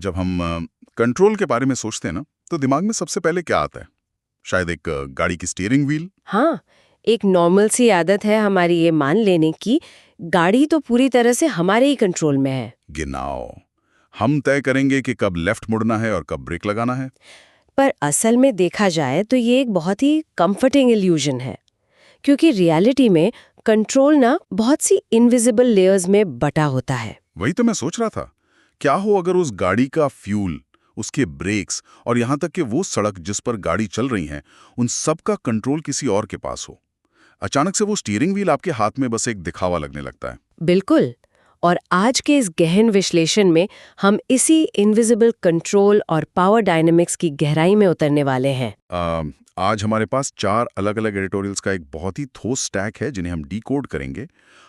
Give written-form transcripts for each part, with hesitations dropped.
जब हम कंट्रोल के बारे में सोचते हैं ना, तो दिमाग में सबसे पहले क्या आता है? शायद एक गाड़ी की स्टीयरिंग व्हील। हाँ, एक नॉर्मल सी आदत है हमारी ये मान लेने की गाड़ी तो पूरी तरह से हमारे ही कंट्रोल में है। गिनाओ, हम तय करेंगे कि कब लेफ्ट मुड़ना है और कब ब्रेक लगाना है। पर असल में देखा जाए तो ये एक बहुत ही कंफर्टिंग इल्यूजन है, क्योंकि रियलिटी में कंट्रोल ना बहुत सी इनविजिबल लेयर्स में बटा होता है। वही तो मैं सोच रहा था, क्या हो अगर उस गाड़ी का फ्यूल, उसके ब्रेक्स और यहाँ तक कि वो सड़क जिस पर गाड़ी चल रही है, उन सब का कंट्रोल किसी और के पास हो। अचानक से वो स्टीयरिंग व्हील आपके हाथ में बस एक दिखावा लगने लगता है। बिल्कुल। और आज के इस गहन विश्लेषण में हम इसी इनविजिबल कंट्रोल और पावर डायनेमिक्स की गहराई में उतरने वाले हैं। आज हमारे पास 4 अलग-अलग एडिटोरियल्स का एक बहुत ही ठोस स्टैक है जिन्हें हम डिकोड करेंगे।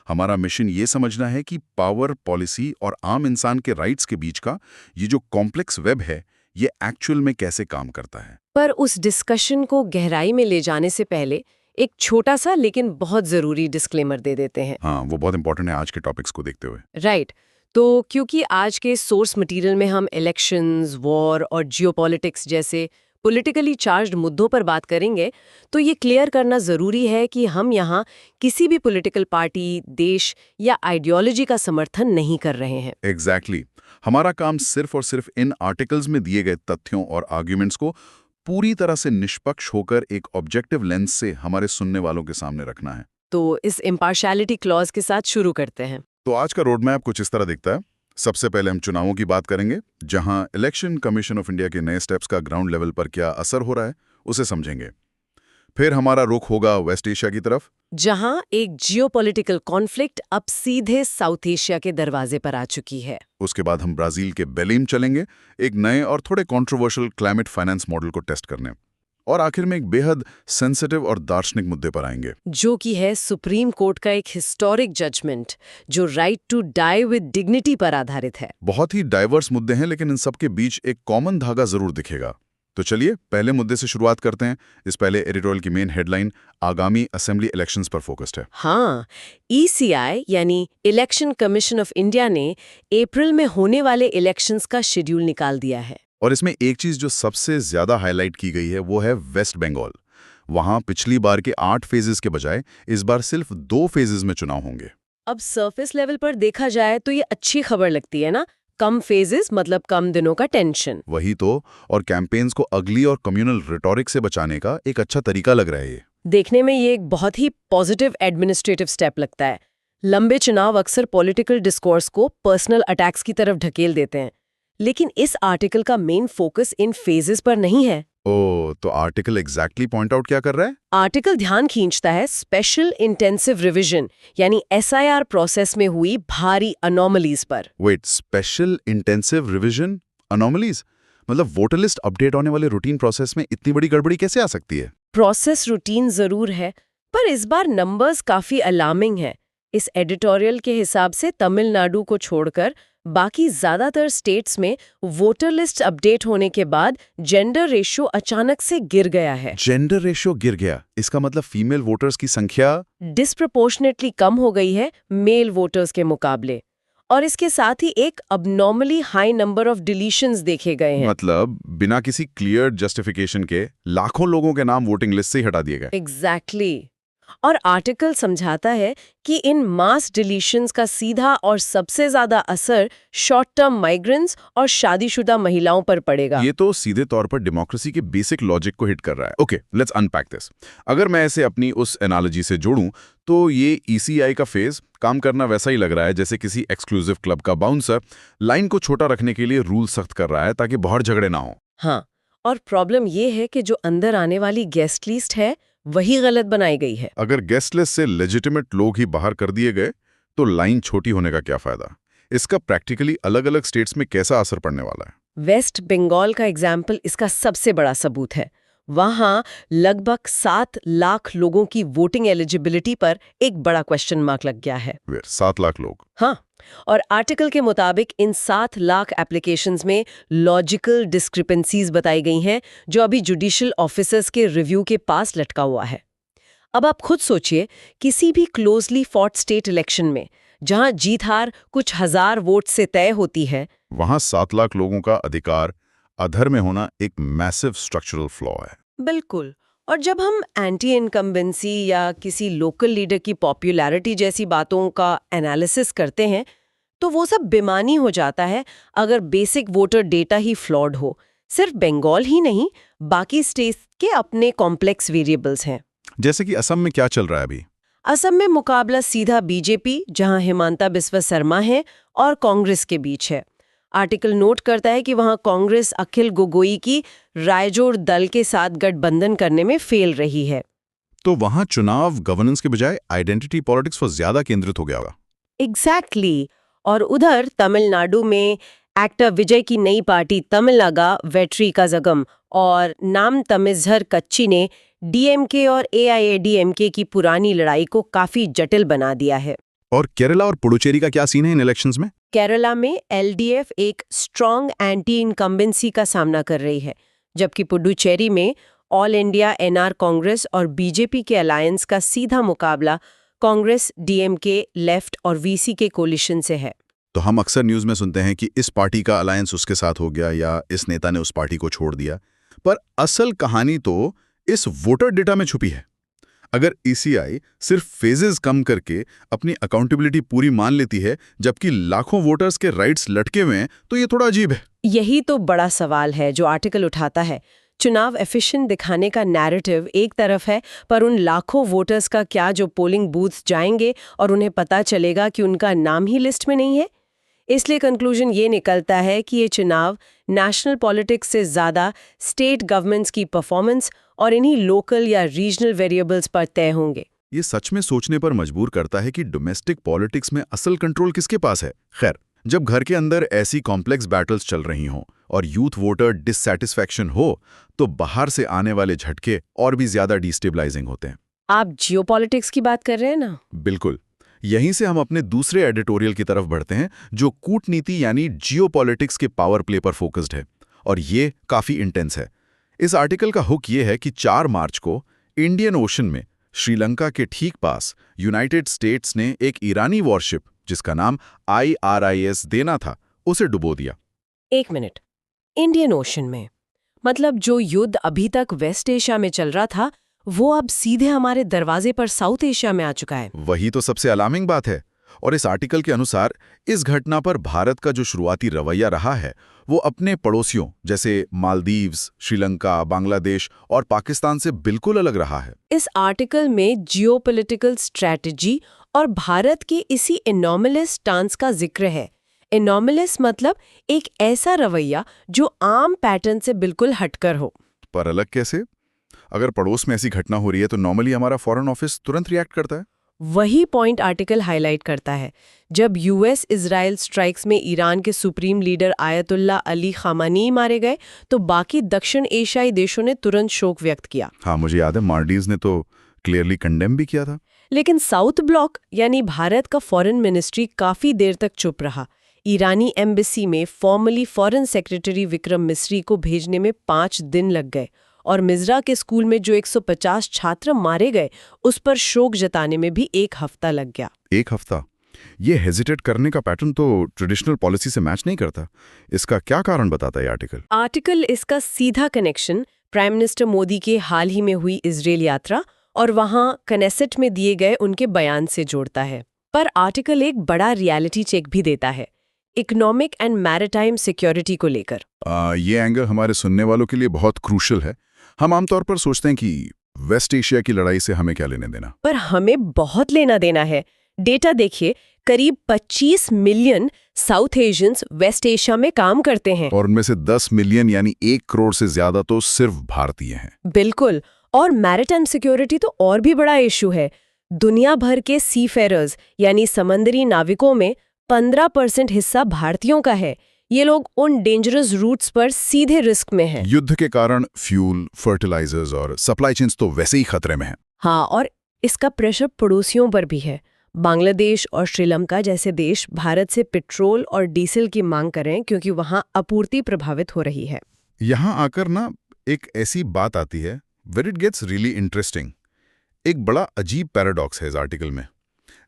हमारा मिशन ये समझना है कि पावर, पॉलिसी और आम इंसान के राइट्स के बीच का ये जो कॉम्प्लेक्स वेब है, ये एक्चुअल में कैसे काम करता है। पर उस डिस्कशन को गहराई में ले जाने से पहले एक छोटा सा लेकिन बहुत जरूरी डिस्क्लेमर दे देते हैं। हाँ, वो बहुत इंपॉर्टेंट है आज के टॉपिक्स को देखते हुए। राइट। तो क्योंकि आज के सोर्स मटेरियल में हम इलेक्शंस, वॉर और जियोपॉलिटिक्स जैसे पॉलिटिकली चार्ज्ड मुद्दों पर बात करेंगे, तो ये क्लियर करना ज़रूरी है कि हम यहाँ किसी भी पॉलिटिकल पार्टी, देश या आइडियोलॉजी का समर्थन नहीं कर रहे हैं। एग्जैक्टली हमारा काम सिर्फ और सिर्फ इन आर्टिकल्स में दिए गए तथ्यों और आर्ग्यूमेंट्स को पूरी तरह से निष्पक्ष होकर एक ऑब्जेक्टिव लेंस से हमारे सुनने वालों के सामने रखना है। तो इस इम्पार्शियलिटी क्लॉज के साथ शुरू करते हैं। तो आज का रोड मैप कुछ इस तरह दिखता है। सबसे पहले हम चुनावों की बात करेंगे, जहां इलेक्शन कमीशन ऑफ इंडिया के नए स्टेप्स का ग्राउंड लेवल पर क्या असर हो रहा है, उसे समझेंगे। फिर हमारा रुख होगा वेस्ट एशिया की तरफ, जहां एक जियोपॉलिटिकल कॉन्फ्लिक्ट अब सीधे साउथ एशिया के दरवाजे पर आ चुकी है। उसके बाद हम ब्राजील के बेलीम चलेंगे, एक नए और थोड़े कंट्रोवर्शियल क्लाइमेट फाइनेंस मॉडल को टेस्ट करने। और आखिर में एक बेहद सेंसिटिव और दार्शनिक मुद्दे पर आएंगे, जो कि है सुप्रीम कोर्ट का एक हिस्टोरिक जजमेंट जो right to die with dignity पर आधारित है। बहुत ही डाइवर्स मुद्दे हैं, लेकिन इन सब के बीच एक कॉमन धागा जरूर दिखेगा। तो चलिए पहले मुद्दे से शुरुआत करते हैं। इस पहले एडिटोरियल की मेन हेडलाइन आगामी असेंबली इलेक्शंस पर फोकस्ड है। हाँ, ईसीआई यानी इलेक्शन कमीशन ऑफ इंडिया ने अप्रैल में होने वाले इलेक्शंस का शेड्यूल निकाल दिया है। और इसमें एक चीज जो सबसे ज्यादा हाईलाइट की गई है वो है वेस्ट बंगाल। वहां पिछली बार के 8 फेजेस के बजाय इस बार सिर्फ 2 फेजेस में चुनाव होंगे। अब सरफेस लेवल पर देखा जाए तो ये अच्छी खबर लगती है ना, कम फेजेस मतलब कम दिनों का टेंशन। वही तो, और कैंपेन्स को अगली और कम्युनल रिटोरिक से बचाने का एक अच्छा तरीका लग रहा है ये। देखने में ये एक बहुत ही पॉजिटिव एडमिनिस्ट्रेटिव स्टेप लगता है। लंबे चुनाव अक्सर पॉलिटिकल डिस्कोर्स को पर्सनल अटैक्स की तरफ ढकेल देते हैं, लेकिन इस आर्टिकल का मेन फोकस इन फेजेस पर नहीं है। ओ, तो आर्टिकल एग्जैक्टली पॉइंट आउट क्या कर रहा है? आर्टिकल ध्यान खींचता है स्पेशल इंटेंसिव रिवीजन यानी एसआईआर प्रोसेस में हुई भारी अनोमलीज पर। Wait, special intensive revision anomalies? मतलब वोटर लिस्ट अपडेट होने वाले रूटीन प्रोसेस में इतनी बड़ी गड़बड़ी कैसे आ सकती है? प्रोसेस रूटीन जरूर है, पर इस बार नंबर्स काफी अलार्मिंग है। इस एडिटोरियल के हिसाब से तमिलनाडु को छोड़कर बाकी ज्यादातर स्टेट्स में वोटर लिस्ट अपडेट होने के बाद जेंडर रेशियो अचानक से गिर गया है। जेंडर रेशियो गिर गया, इसका मतलब फीमेल वोटर्स की संख्या डिस्प्रपोर्शनेटली कम हो गई है मेल वोटर्स के मुकाबले। और इसके साथ ही एक अबनॉर्मली हाई नंबर ऑफ डिलीशंस देखे गए हैं। मतलब बिना किसी क्लियर जस्टिफिकेशन के लाखों लोगों के नाम वोटिंग लिस्ट से ही हटा दिए गए। एग्जैक्टली। और आर्टिकल समझाता है कि इन मास डिलीशंस का सीधा और सबसे ज्यादा असर शॉर्ट टर्म माइग्रेंट्स और शादीशुदा महिलाओं पर पड़ेगा। ये तो सीधे तौर पर डेमोक्रेसी के बेसिक लॉजिक को हिट कर रहा है। Okay, let's unpack this. अगर मैं इसे अपनी उस एनालॉजी से जोड़ूं तो ये ईसीआई का फेज काम करना वैसा ही लग रहा है जैसे किसी एक्सक्लूसिव क्लब का बाउंसर लाइन को छोटा रखने के लिए रूल सख्त कर रहा है ताकि बाहर झगड़े ना हो। हाँ, और प्रॉब्लम ये है कि जो अंदर आने वाली गेस्ट लिस्ट है वही गलत बनाई गई है। अगर गेस्ट लिस्ट से लेजिटिमेट लोग ही बाहर कर दिए गए तो लाइन छोटी होने का क्या फायदा? इसका प्रैक्टिकली अलग-अलग स्टेट्स में कैसा असर पड़ने वाला है? वेस्ट बंगाल का एग्जाम्पल इसका सबसे बड़ा सबूत है। वहां लगभग 7 लाख लोगों की वोटिंग एलिजिबिलिटी पर एक बड़ा क्वेश्चन मार्क लग गया है। 7 लाख लोग? हाँ, और आर्टिकल के मुताबिक इन 7 लाख एप्लीकेशंस में लॉजिकल डिस्क्रिपेंसीज बताई गई हैं जो अभी जुडिशियल ऑफिसर्स के रिव्यू के पास लटका हुआ है। अब आप खुद सोचिए, किसी भी क्लोजली फॉट स्टेट इलेक्शन में जहां जीत हार कुछ हजार वोट से तय होती है, वहां 7 लाख लोगों का अधिकार अधर में होना एक मैसिव स्ट्रक्चरल फ्लॉ है। बिल्कुल। और जब हम एंटी इनकम्बेंसी या किसी लोकल लीडर की पॉपुलैरिटी जैसी बातों का एनालिसिस करते हैं, तो वो सब बेमानी हो जाता है अगर बेसिक वोटर डेटा ही फ्लॉड हो। सिर्फ बंगाल ही नहीं, बाकी स्टेट्स के अपने कॉम्प्लेक्स वेरिएबल्स हैं। जैसे कि असम में क्या चल रहा है अभी? असम में मुकाबला सीधा बीजेपी, जहां हिमांता बिस्वा शर्मा है, और कांग्रेस के बीच है। आर्टिकल नोट करता है कि वहां कांग्रेस अखिल गोगोई की रायजोड़ दल के साथ गठबंधन करने में फेल रही है। तो वहां चुनाव गवर्नेंस के बजाय आइडेंटिटी पॉलिटिक्स पर ज्यादा केंद्रित हो गया होगा। एग्जैक्टली। और उधर तमिलनाडु में एक्टर विजय की नई पार्टी तमिलनागा वेट्री कज़गम और नाम तमिझर कच्ची ने डीएमके और एआईएडीएमके की पुरानी लड़ाई को काफी जटिल बना दिया है। और केरला और पुडुचेरी का क्या सीन है इन इलेक्शंस में? केरला में एलडीएफ एक स्ट्रॉन्ग एंटी इनकम्बेंसी का सामना कर रही है, जबकि पुडुचेरी में ऑल इंडिया एनआर कांग्रेस और बीजेपी के अलायंस का सीधा मुकाबला कांग्रेस, डीएमके, लेफ्ट और वीसी के कोलिशन से है। तो हम अक्सर न्यूज़ में सुनते हैं कि इस पार्टी का अलायंस उसके साथ हो गया या इस नेता ने उस पार्टी को छोड़ दिया, पर असल कहानी तो इस वोटर डेटा में छुपी है। अगर ईसीआई सिर्फ फेजेस कम करके अपनी अकाउंटेबिलिटी पूरी मान लेती है जबकि लाखों वोटर्स के राइट्स लटके हुए हैं, तो ये थोड़ा अजीब है। यही तो बड़ा सवाल है जो आर्टिकल उठाता है। चुनाव एफिशिएंट दिखाने का नैरेटिव एक तरफ है, पर उन लाखों वोटर्स का क्या जो पोलिंग बूथ्स जाएंगे और उन्हें पता चलेगा कि उनका नाम ही लिस्ट में नहीं है। इसलिए कंक्लूजन ये निकलता है कि ये चुनाव नेशनल पॉलिटिक्स से ज़्यादा स्टेट गवर्नमेंट्स की परफॉर्मेंस और इन्हीं लोकल या रीजनल वेरिएबल्स पर तय होंगे। ये सच में सोचने पर मजबूर करता है कि डोमेस्टिक पॉलिटिक्स में असल कंट्रोल किसके पास है। खैर, जब घर के अंदर ऐसी कॉम्प्लेक्स बैटल्स चल रही हों और यूथ वोटर डिससैटिस्फैक्शन हो, तो बाहर से आने वाले झटके और भी ज्यादा डिस्टेबलाइजिंग होते हैं। आप जियोपॉलिटिक्स की बात कर रहे हैं ना? बिल्कुल। यहीं से हम अपने दूसरे एडिटोरियल की तरफ बढ़ते हैं, जो कूटनीति यानी जियोपॉलिटिक्स के पावर प्ले पर फोकस्ड है, और ये काफी इंटेंस है। इस आर्टिकल का हुक ये है कि 4 मार्च को इंडियन ओशन में श्रीलंका के ठीक पास यूनाइटेड स्टेट्स ने एक ईरानी वॉरशिप जिसका नाम IRIS देना था, उसे डुबो दिया। एक मिनट, इंडियन ओशन में मतलब जो युद्ध अभी तक वेस्ट एशिया में चल रहा था, वो अब सीधे हमारे दरवाजे पर साउथ एशिया में आ चुका है। वही तो सबसे अलार्मिंग बात है। और इस आर्टिकल के अनुसार इस घटना पर भारत का जो शुरुआती रवैया रहा है, वो अपने पड़ोसियों जैसे मालदीव्स, श्रीलंका, बांग्लादेश और पाकिस्तान से बिल्कुल अलग रहा है। इस आर्टिकल में जियोपॉलिटिकल स्ट्रैटेजी और भारत के इसी एनॉमलस स्टांस का जिक्र है। एनॉमलस मतलब एक ऐसा रवैया जो आम पैटर्न से बिल्कुल हटकर हो। पर अलग कैसे? अगर पड़ोस में ऐसी घटना हो रही है तो नॉर्मली हमारा फॉरेन ऑफिस तुरंत रिएक्ट करता है। वही पॉइंट आर्टिकल हाईलाइट करता है। जब यूएस इजराइल स्ट्राइक्स में ईरान के सुप्रीम लीडर आयतुल्ला अली खामानी मारे गए, तो बाकी दक्षिण एशियाई देशों ने तुरंत शोक व्यक्त किया। हाँ, मुझे याद है मालदीव्स ने तो क्लियरली कंडेम भी किया था। लेकिन साउथ ब्लॉक यानी भारत का फॉरेन मिनिस्ट्री काफी देर तक चुप रहा। ईरानी एम्बेसी में formally foreign secretary Vikram Misri को भेजने में 5 दिन लग गए, और मिज़रा के स्कूल में जो 150 छात्र मारे गए, उस पर शोक जताने में भी 1 हफ्ता लग गया। 1 हफ्ता? ये हेजिटेट करने का पैटर्न तो ट्रेडिशनल पॉलिसी से मैच नहीं करता। इसका क्या कारण बताता है आर्टिकल इसका सीधा कनेक्शन प्राइम मिनिस्टर मोदी के हाल ही में हुई इजराइल यात्रा और वहां कनेसेट में दिए गए उनके बयान से जोड़ता है। पर आर्टिकल एक बड़ा रियलिटी चेक भी देता है, इकोनॉमिक एंड मैरिटाइम सिक्योरिटी को लेकर। ये एंगल हमारे सुनने वालों के लिए बहुत क्रूशल है। हम आमतौर पर सोचते हैं कि वेस्ट एशिया की लड़ाई से हमें क्या लेने देना, पर हमें बहुत लेना देना है। डेटा देखिए, करीब 25 million South Asians West Asia में काम करते हैं, और उनमें से 10 मिलियन यानी 1 करोड़ से ज्यादा तो सिर्फ भारतीय हैं। बिल्कुल। और मैरिटाइम सिक्योरिटी तो और भी बड़ा इशू है। दुनिया भर के सीफेरर्स यानी समंदरी नाविकों में 15% हिस्सा भारतीयों का है। ये लोग उन डेंजरस रूट्स पर सीधे रिस्क में हैं। युद्ध के कारण फ्यूल, फर्टिलाइजर्स और सप्लाई चेन्स तो वैसे ही खतरे में हैं। हाँ, और इसका प्रेशर पड़ोसियों पर भी है। बांग्लादेश और श्रीलंका जैसे देश भारत से पेट्रोल और डीजल की मांग करें क्योंकि वहां आपूर्ति प्रभावित हो रही है। यहाँ आकर ना एक ऐसी बात आती है, where it gets really interesting. एक बड़ा अजीब पैराडॉक्स है इस आर्टिकल में।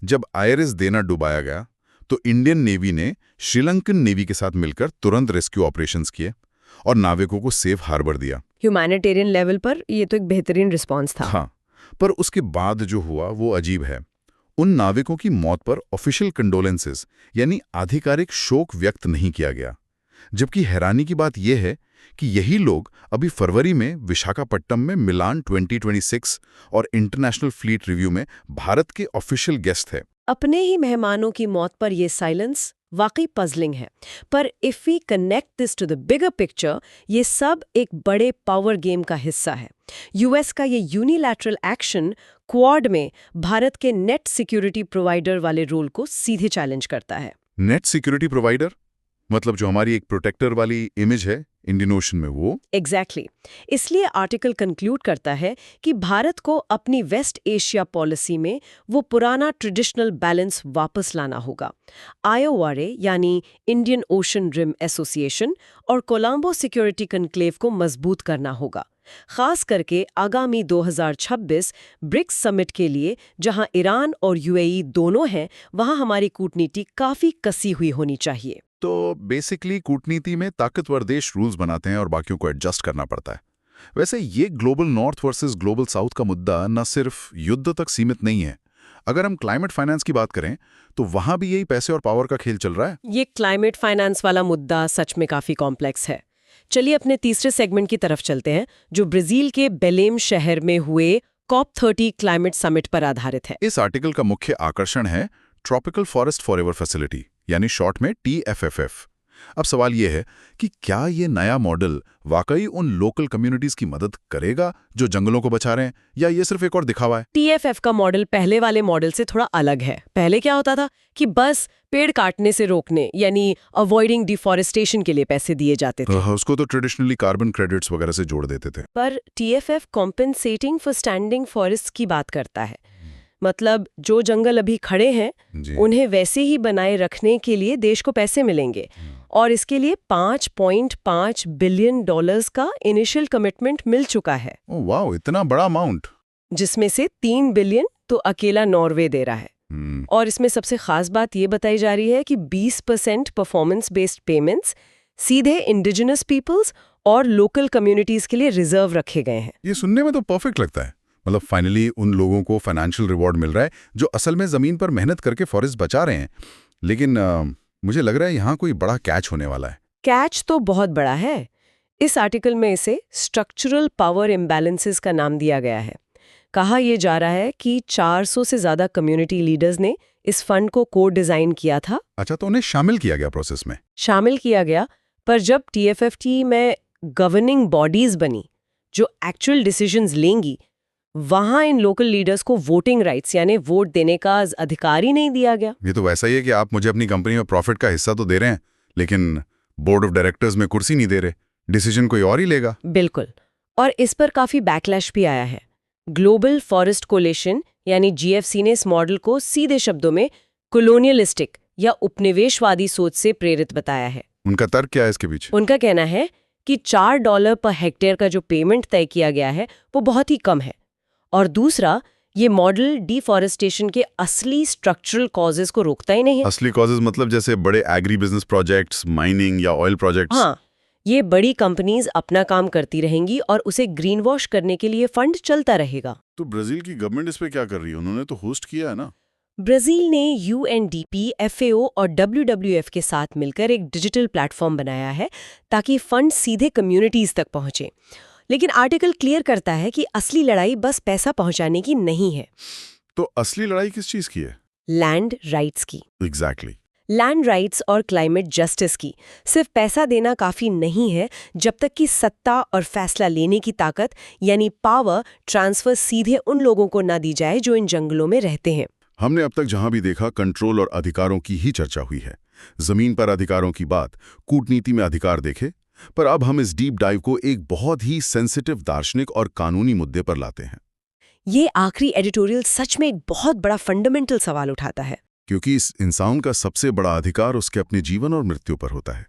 जब आयरिस देना डुबाया गया तो इंडियन नेवी ने श्रीलंकन नेवी के साथ मिलकर तुरंत रेस्क्यू ऑपरेशंस किए और नाविकों को सेफ हार्बर दिया। ह्यूमैनिटेरियन लेवल पर ये तो एक बेहतरीन रिस्पांस था। हाँ, पर उसके बाद जो हुआ वो अजीब है। उन नाविकों की मौत पर ऑफिशियल कंडोलेंसेस यानी आधिकारिक शोक व्यक्त नहीं किया गया, जबकि हैरानी की बात यह है कि यही लोग अभी फरवरी में विशाखापट्टनम में मिलान 2026 और इंटरनेशनल फ्लीट रिव्यू में भारत के ऑफिशियल गेस्ट थे। अपने ही मेहमानों की मौत पर यह साइलेंस वाकई पजलिंग है। पर if we connect this to the bigger picture, ये सब एक बड़े पावर गेम का हिस्सा है। यूएस का ये यूनिलैटरल एक्शन क्वाड में भारत के नेट सिक्योरिटी प्रोवाइडर वाले रोल को सीधे चैलेंज करता है। नेट सिक्योरिटी प्रोवाइडर मतलब जो हमारी एक प्रोटेक्टर वाली इमेज है इंडियन ओशन में, वो एग्जैक्टली इसलिए आर्टिकल कंक्लूड करता है कि भारत को अपनी वेस्ट एशिया पॉलिसी में वो पुराना ट्रेडिशनल बैलेंस वापस लाना होगा। आईओआरए यानी इंडियन ओशन रिम एसोसिएशन और कोलंबो सिक्योरिटी कन्क्लेव को मजबूत करना होगा, खास करके आगामी 2026 ब्रिक्स समिट के लिए, जहां ईरान और यूएई दोनों हैं, वहां हमारी कूटनीति काफी कसी हुई होनी चाहिए। तो बेसिकली कूटनीति में ताकतवर देश रूल्स बनाते हैं और बाकियों को एडजस्ट करना पड़ता है। वैसे ये global north versus global south का मुद्दा न सिर्फ युद्ध तक सीमित नहीं है। अगर हम क्लाइमेट फाइनेंस की बात करें तो वहां भी यही पैसे और पावर का खेल चल रहा है। ये क्लाइमेट फाइनेंस वाला मुद्दा सच में काफी कॉम्प्लेक्स है। चलिए अपने तीसरे सेगमेंट की तरफ चलते हैं, जो ब्राजील के बेलेम शहर में हुए COP30 क्लाइमेट समिट पर आधारित है। इस आर्टिकल का मुख्य आकर्षण है ट्रॉपिकल फॉरेस्ट फॉरएवर फैसिलिटी यानी शॉर्ट में TFFF। अब सवाल यह है कि क्या ये नया मॉडल वाकई उन लोकल कम्युनिटीज की मदद करेगा जो जंगलों को बचा रहे हैं, या ये सिर्फ एक और दिखावा है? TFF का मॉडल पहले वाले मॉडल से थोड़ा अलग है। पहले क्या होता था कि बस पेड़ काटने से रोकने यानी अवॉइडिंग डिफॉरेस्टेशन के लिए पैसे दिए जाते थे। उसको तो ट्रेडिशनली कार्बन क्रेडिट्स वगैरह से जोड़ देते थे। पर TFF compensating for standing forest की बात करता है। मतलब जो जंगल अभी खड़े हैं उन्हें वैसे ही बनाए रखने के लिए देश को पैसे मिलेंगे, और इसके लिए $5.5 बिलियन का इनिशियल कमिटमेंट मिल चुका है। ओह वाओ, इतना बड़ा अमाउंट! जिसमें से 3 बिलियन तो अकेला नॉर्वे दे रहा है। और इसमें सबसे खास बात ये बताई जा रही है कि 20% परफॉर्मेंस बेस्ड पेमेंट्स सीधे इंडिजिनस पीपल्स और लोकल कम्युनिटीज के लिए रिजर्व रखे गए हैं। ये सुनने में तो परफेक्ट लगता है। मतलब फाइनली उन लोगों को फाइनेंशियल रिवॉर्ड मिल रहा है जो असल में जमीन पर मेहनत करके फॉरेस्ट बचा रहे हैं। लेकिन मुझे लग रहा है यहाँ कोई बड़ा कैच होने वाला है। कैच तो बहुत बड़ा है। इस आर्टिकल में इसे स्ट्रक्चरल पावर इम्बैलेंसेस का नाम दिया गया है। कहा यह जा रहा है कि 400 से ज्यादा कम्युनिटी लीडर्स ने इस फंड को डिजाइन किया था। अच्छा, तो उन्हें शामिल किया गया प्रोसेस में? शामिल किया गया, पर जब TFFT में गवर्निंग बॉडीज बनी जो एक्चुअल डिसीजंस लेंगी, वहां इन लोकल लीडर्स को वोटिंग राइट्स यानी वोट देने का अधिकार ही नहीं दिया गया। ये तो वैसा ही है कि आप मुझे अपनी कंपनी में प्रॉफिट का हिस्सा तो दे रहे हैं, लेकिन बोर्ड ऑफ डायरेक्टर्स में कुर्सी नहीं दे रहे, डिसीजन कोई और ही लेगा। बिल्कुल, और इस पर काफी बैकलैश भी आया है। ग्लोबल फॉरेस्ट कोलिशन यानी GFC ने इस मॉडल को सीधे शब्दों में कॉलोनियलिस्टिक या उपनिवेशवादी सोच से प्रेरित बताया है। उनका तर्क क्या है इसके पीछे? उनका कहना है कि $4 पर हेक्टेयर का जो पेमेंट तय किया गया है वो बहुत ही कम है, और दूसरा, ये मॉडल डिफॉरेस्टेशन के असली स्ट्रक्चरल कॉजेज को रोकता ही नहीं है। असली कॉजेज मतलब जैसे बड़े एग्री बिजनेस प्रोजेक्ट्स, माइनिंग या ऑयल प्रोजेक्ट्स? हाँ, ये बड़ी कंपनीज अपना काम करती रहेंगी और उसे ग्रीन वॉश करने के लिए फंड चलता रहेगा। तो ब्राजील की गवर्नमेंट इस पे क्या कर रही है? उन्होंने तो होस्ट किया है ना। ब्राजील ने UNDP, FAO और WWF के साथ मिलकर एक डिजिटल प्लेटफॉर्म बनाया है ताकि फंड सीधे कम्युनिटीज तक पहुंचे। लेकिन आर्टिकल क्लियर करता है कि असली लड़ाई बस पैसा पहुंचाने की नहीं है। तो असली लड़ाई किस चीज की है? लैंड राइट्स की। एग्जैक्टली। लैंड राइट्स और क्लाइमेट जस्टिस की। सिर्फ पैसा देना काफी नहीं है जब तक कि सत्ता और फैसला लेने की ताकत यानी पावर ट्रांसफर सीधे उन लोगों को ना दी जाए जो इन जंगलों में रहते हैं। हमने अब तक जहां भी देखा कंट्रोल और अधिकारों की ही चर्चा हुई है। जमीन पर अधिकारों की बात, कूटनीति में अधिकार देखे, पर अब हम इस डीप डाइव को एक बहुत ही सेंसिटिव दार्शनिक और कानूनी मुद्दे पर लाते हैं। ये आखिरी एडिटोरियल सच में एक बहुत बड़ा फंडामेंटल सवाल उठाता है, क्योंकि इस इंसान का सबसे बड़ा अधिकार उसके अपने जीवन और मृत्यु पर होता है।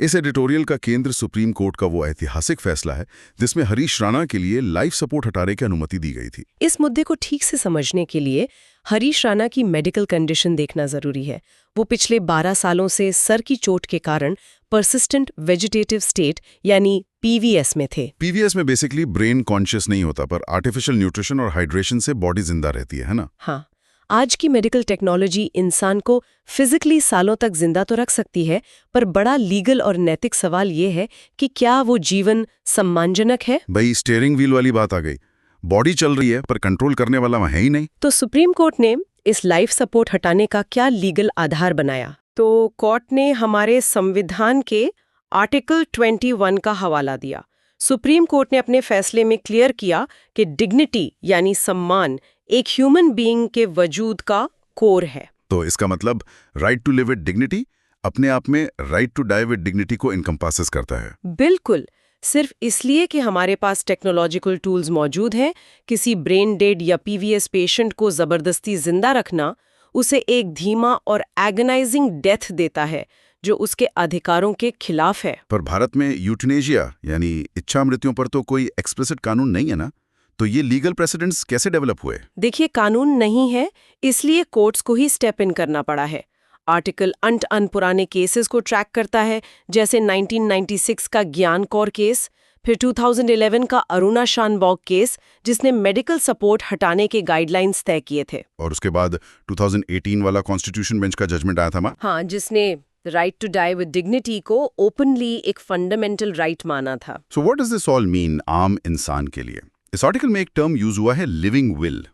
इस एडिटोरियल का केंद्र सुप्रीम कोर्ट का वो ऐतिहासिक फैसला है जिसमें हरीश राणा के लिए लाइफ सपोर्ट हटाने की अनुमति दी गई थी। इस मुद्दे को ठीक से समझने के लिए हरीश राणा की मेडिकल कंडीशन देखना जरूरी है। वो पिछले 12 सालों से सर की चोट के कारण परसिस्टेंट वेजिटेटिव स्टेट यानी पीवीएस में थे। पीवीएस में बेसिकली ब्रेन कॉन्शियस नहीं होता, पर आर्टिफिशियल न्यूट्रिशन और हाइड्रेशन से बॉडी जिंदा रहती है ना? हाँ, आज की मेडिकल टेक्नोलॉजी इंसान को फिजिकली सालों तक जिंदा तो रख सकती है, पर बड़ा लीगल और नैतिक सवाल ये है कि क्या वो जीवन सम्मानजनक है? भाई स्टीयरिंग व्हील वाली बात आ गई। बॉडी चल रही है पर कंट्रोल करने वाला वहाँ है ही नहीं। तो सुप्रीम कोर्ट ने इस लाइफ सपोर्ट हटाने का क्या लीगल आधार बनाया? तो कोर्ट ने हमारे संविधान के आर्टिकल 21 का हवाला दिया। सुप्रीम कोर्ट ने अपने फैसले में क्लियर किया कि डिग्निटी यानी सम्मान एक ह्यूमन बीइंग के वजूद का कोर है। तो इसका मतलब right to live with dignity अपने आप में right to die with dignity को इनकम्पासेस करता है। बिल्कुल। सिर्फ इसलिए कि हमारे पास टेक्नोलॉजिकल टूल्स मौजूद हैं, किसी ब्रेन डेड या पीवीएस पेशेंट को जबरदस्ती जिंदा रखना उसे एक धीमा और एगनाइजिंग डेथ देता है जो उसके अधिकारों के खिलाफ है। पर भारत में यूथनेशिया यानी इच्छा मृत्युओं पर तो कोई एक्सप्लिसिट कानून नहीं है ना, तो ये लीगल प्रेसिडेंट्स कैसे डेवलप हुए? देखिए, कानून नहीं है, इसलिए कोर्ट्स को ही स्टेप इन करना पड़ा है। आर्टिकल पुराने केसेस को ट्रैक करता है, जैसे 1996 का ज्ञान कौर केस, फिर 2011 का अरुणा शानबॉग केस जिसने मेडिकल सपोर्ट हटाने के गाइडलाइंस तय किए थे। और उसके बाद 2018 वाला कॉन्स्टिट्यूशन बेंच का जजमेंट आया था। हाँ, जिसने right to die with dignity को ओपनली एक फंडामेंटल राइट माना था। So what does this all mean आम इंसान के लिए? इस आर्टिकल में एक टर्म यूज हुआ है, लिविंग विल।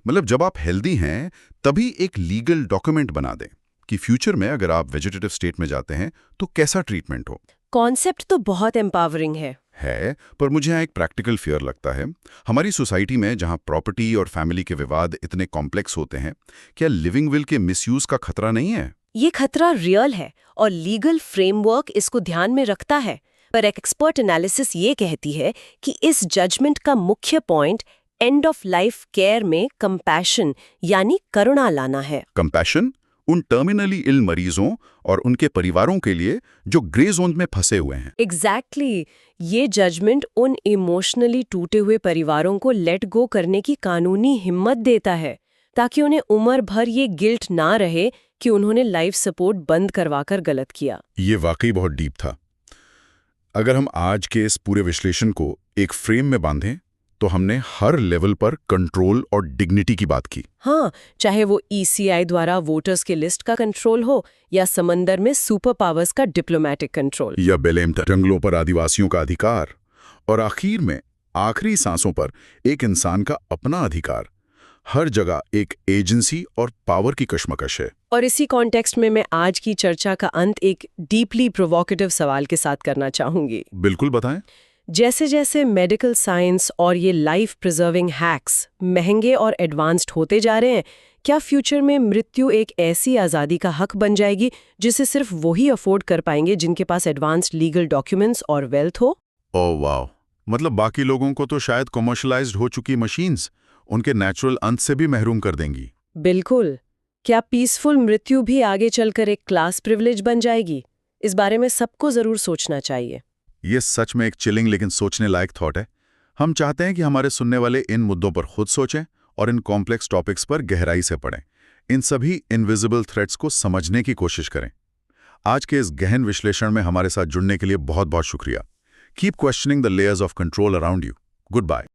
मतलब जब आप हेल्दी हैं तभी एक लीगल डॉक्यूमेंट बना दें कि फ्यूचर में अगर आप वेजिटेटिव स्टेट में जाते हैं तो कैसा ट्रीटमेंट हो। कॉन्सेप्ट तो बहुत एम्पावरिंग है, पर मुझे यहाँ एक प्रैक्टिकल फियर लगता है। हमारी सोसाइटी में जहाँ प्रॉपर्टी और फैमिली के विवाद इतने कॉम्प्लेक्स होते हैं, क्या लिविंग विल के मिसयूज का खतरा नहीं है? ये खतरा रियल है और लीगल फ्रेमवर्क इसको ध्यान में रखता है। पर एक एक्सपर्ट एनालिसिस ये कहती है कि इस जजमेंट का मुख्य point end of life care में कंपैशन यानी करुणा लाना है। कंपैशन उन टर्मिनली इल मरीजों और उनके परिवारों के लिए जो ग्रे जोन में फंसे हुए हैं। एग्जैक्टली। ये जजमेंट उन इमोशनली टूटे हुए परिवारों को लेट गो करने की कानूनी हिम्मत देता है, ताकि उन्हें उम्र भर ये गिल्ट ना रहे कि उन्होंने लाइफ सपोर्ट बंद करवाकर गलत किया। ये वाकई बहुत डीप था। अगर हम आज के इस पूरे विश्लेषण को एक फ्रेम में बांधें तो हमने हर लेवल पर कंट्रोल और डिग्निटी की बात की। हाँ, चाहे वो ईसीआई द्वारा वोटर्स के लिस्ट का कंट्रोल हो या समंदर में सुपर पावर्स का डिप्लोमेटिक कंट्रोल, या बेलेम जंगलों पर आदिवासियों का अधिकार, और आखिर में आखिरी सांसों पर एक इंसान का अपना अधिकार। हर जगह एक एजेंसी और पावर की कशमकश है। और इसी कॉन्टेक्स्ट में मैं आज की चर्चा का अंत एक डीपली प्रोवोकेटिव सवाल के साथ करना चाहूंगी। बिल्कुल बताएं। जैसे जैसे मेडिकल साइंस और ये लाइफ प्रिजर्विंग हैक्स महंगे और एडवांस्ड होते जा रहे हैं, क्या फ्यूचर में मृत्यु एक ऐसी आज़ादी का हक बन जाएगी जिसे सिर्फ वही अफोर्ड कर पाएंगे जिनके पास एडवांस्ड लीगल डॉक्यूमेंट्स और वेल्थ हो? ओह वाह, मतलब बाकी लोगों को तो शायद कमर्शलाइज्ड हो चुकी मशीन्स उनके नेचुरल अंत से भी महरूम कर देंगी। बिल्कुल। क्या पीसफुल मृत्यु भी आगे चलकर एक क्लास प्रिविलेज बन जाएगी? इस बारे में सबको जरूर सोचना चाहिए। ये सच में एक चिलिंग लेकिन सोचने लायक थॉट है। हम चाहते हैं कि हमारे सुनने वाले इन मुद्दों पर खुद सोचें और इन कॉम्प्लेक्स टॉपिक्स पर गहराई से पढ़ें, इन सभी इनविजिबल थ्रेट्स को समझने की कोशिश करें। आज के इस गहन विश्लेषण में हमारे साथ जुड़ने के लिए बहुत बहुत शुक्रिया। Keep questioning the layers of control around you. Good bye.